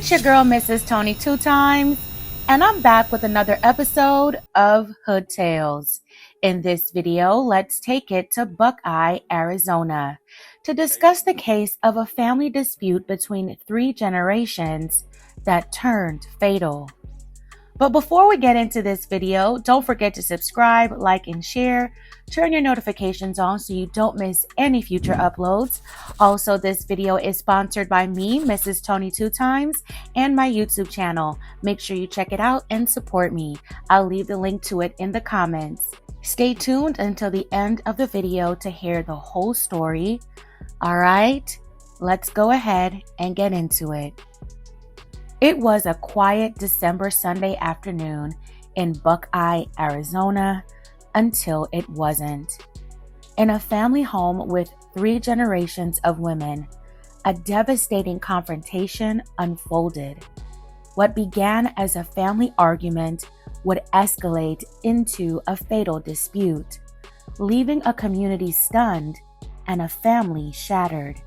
It's your girl, Mrs. Tony Two Times, and I'm back with another episode of Hood Tales. In this video, let's take it to Buckeye, Arizona, to discuss the case of a family dispute between 3 generations that turned fatal. But before we get into this video, don't forget to subscribe, like, and share. Turn your notifications on so you don't miss any future uploads. Also, this video is sponsored by me, Mrs. Tony Two Times, and my YouTube channel. Make sure you check it out and support me. I'll leave the link to it in the comments. Stay tuned until the end of the video to hear the whole story. All right, let's go ahead and get into it. It was a quiet December Sunday afternoon in Buckeye, Arizona, until it wasn't. In a family home with 3 generations of women, a devastating confrontation unfolded. What began as a family argument would escalate into a fatal dispute, leaving a community stunned and a family shattered.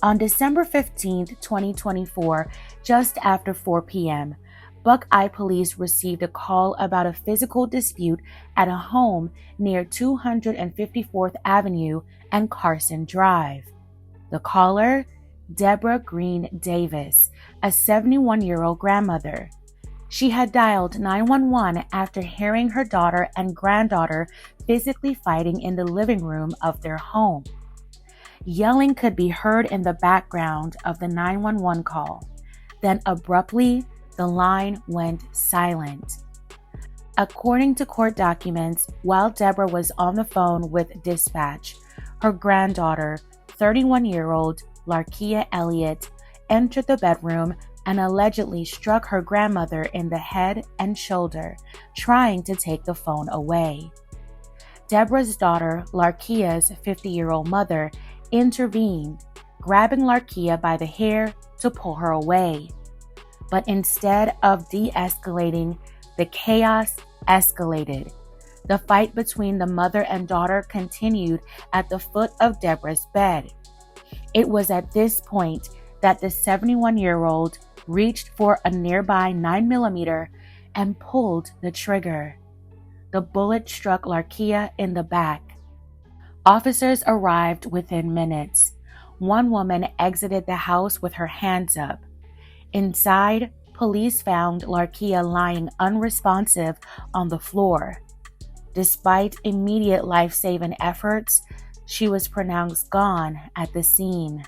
On December 15, 2024, just after 4 p.m., Buckeye police received a call about a physical dispute at a home near 254th Avenue and Carson Drive. The caller, Debra Greene-Davis, a 71-year-old grandmother. She had dialed 911 after hearing her daughter and granddaughter physically fighting in the living room of their home. Yelling could be heard in the background of the 911 call. Then abruptly, the line went silent. According to court documents, while Debra was on the phone with dispatch, her granddaughter, 31-year-old Larkeya Elliot, entered the bedroom and allegedly struck her grandmother in the head and shoulder, trying to take the phone away. Debra's daughter, Larkeya's 50-year-old mother, intervened, grabbing Larkeya by the hair to pull her away. But instead of de-escalating, the chaos escalated. The fight between the mother and daughter continued at the foot of Debra's bed. It was at this point that the 71-year-old reached for a nearby 9mm and pulled the trigger. The bullet struck Larkeya in the back. Officers arrived within minutes. One woman exited the house with her hands up. Inside, police found Larkeya lying unresponsive on the floor. Despite immediate life-saving efforts, she was pronounced gone at the scene.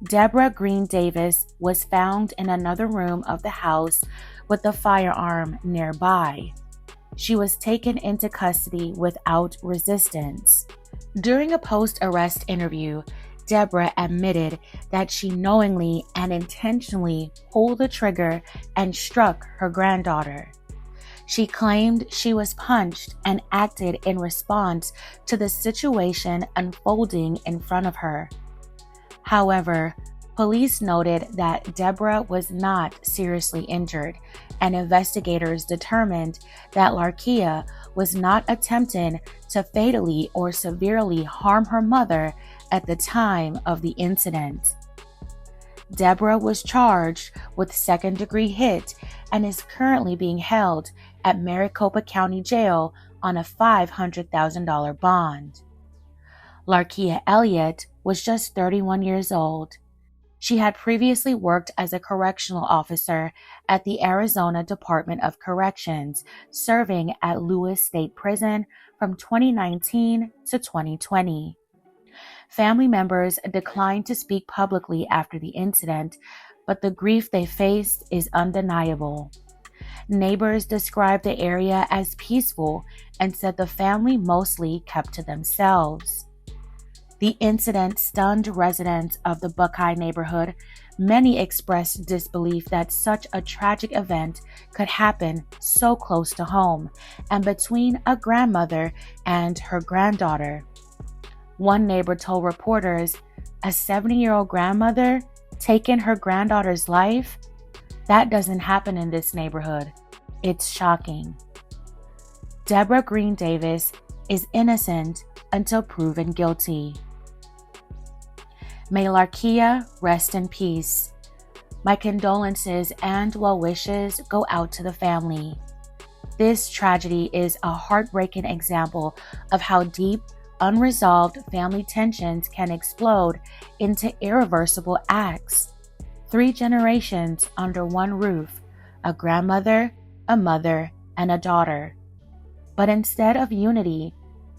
Debra Greene-Davis was found in another room of the house with a firearm nearby. She was taken into custody without resistance. During a post-arrest interview, Debra admitted that she knowingly and intentionally pulled the trigger and struck her granddaughter. She claimed she was punched and acted in response to the situation unfolding in front of her. However, police noted that Debra was not seriously injured, and investigators determined that Larkeya was not attempting to fatally or severely harm her mother at the time of the incident. Debra was charged with second-degree hit and is currently being held at Maricopa County Jail on a $500,000 bond. Larkeya Elliot was just 31 years old. She had previously worked as a correctional officer at the Arizona Department of Corrections, serving at Lewis State Prison from 2019 to 2020. Family members declined to speak publicly after the incident, but the grief they faced is undeniable. Neighbors described the area as peaceful and said the family mostly kept to themselves. The incident stunned residents of the Buckeye neighborhood. Many expressed disbelief that such a tragic event could happen so close to home and between a grandmother and her granddaughter. One neighbor told reporters, "A 70-year-old grandmother taking her granddaughter's life? That doesn't happen in this neighborhood. It's shocking." Debra Greene-Davis is innocent until proven guilty. May Larkeya rest in peace. My condolences and well wishes go out to the family. This tragedy is a heartbreaking example of how deep, unresolved family tensions can explode into irreversible acts. 3 generations under one roof: a grandmother, a mother, and a daughter. But instead of unity,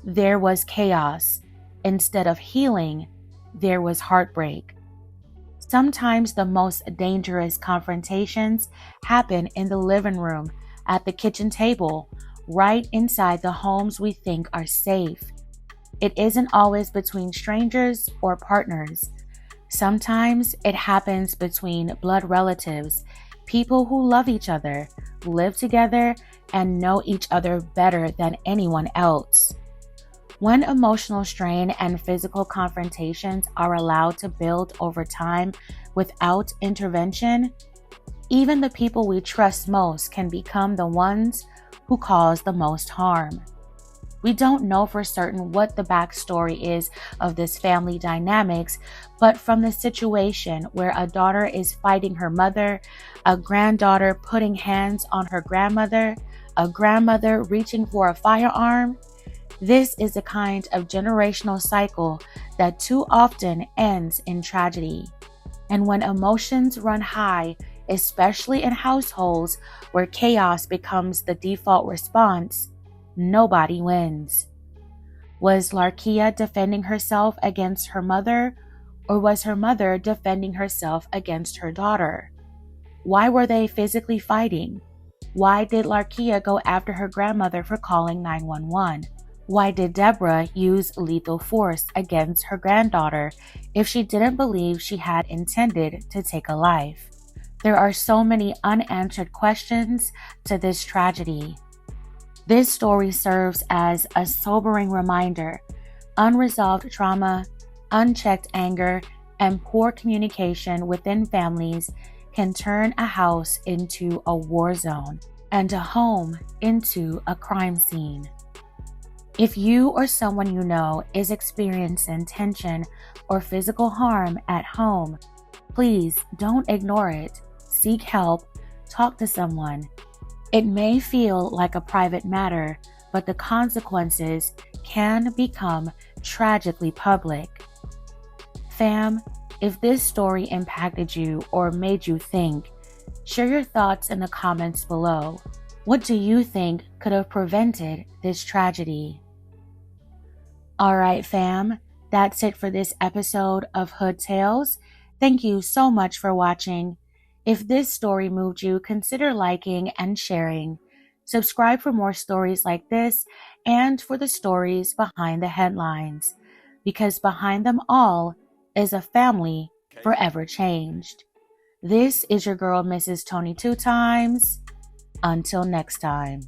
there was chaos. Instead of healing, there was heartbreak. Sometimes the most dangerous confrontations happen in the living room, at the kitchen table, right inside the homes we think are safe. It isn't always between strangers or partners. Sometimes it happens between blood relatives, people who love each other, live together, and know each other better than anyone else. When emotional strain and physical confrontations are allowed to build over time without intervention, even the people we trust most can become the ones who cause the most harm. We don't know for certain what the backstory is of this family dynamics, but from the situation where a daughter is fighting her mother, a granddaughter putting hands on her grandmother, a grandmother reaching for a firearm, this is a kind of generational cycle that too often ends in tragedy. And when emotions run high, especially in households where chaos becomes the default response, nobody wins. Was Larkeya defending herself against her mother, or was her mother defending herself against her daughter? Why were they physically fighting? Why did Larkeya go after her grandmother for calling 911? Why did Debra use lethal force against her granddaughter if she didn't believe she had intended to take a life? There are so many unanswered questions to this tragedy. This story serves as a sobering reminder. Unresolved trauma, unchecked anger, and poor communication within families can turn a house into a war zone and a home into a crime scene. If you or someone you know is experiencing tension or physical harm at home, please don't ignore it. Seek help, talk to someone. It may feel like a private matter, but the consequences can become tragically public. Fam, if this story impacted you or made you think, share your thoughts in the comments below. What do you think could have prevented this tragedy? Alright fam, that's it for this episode of Hood Tales. Thank you so much for watching. If this story moved you, consider liking and sharing. Subscribe for more stories like this and for the stories behind the headlines, because behind them all is a family forever changed. This is your girl, Mrs. Tony Two Times. Until next time.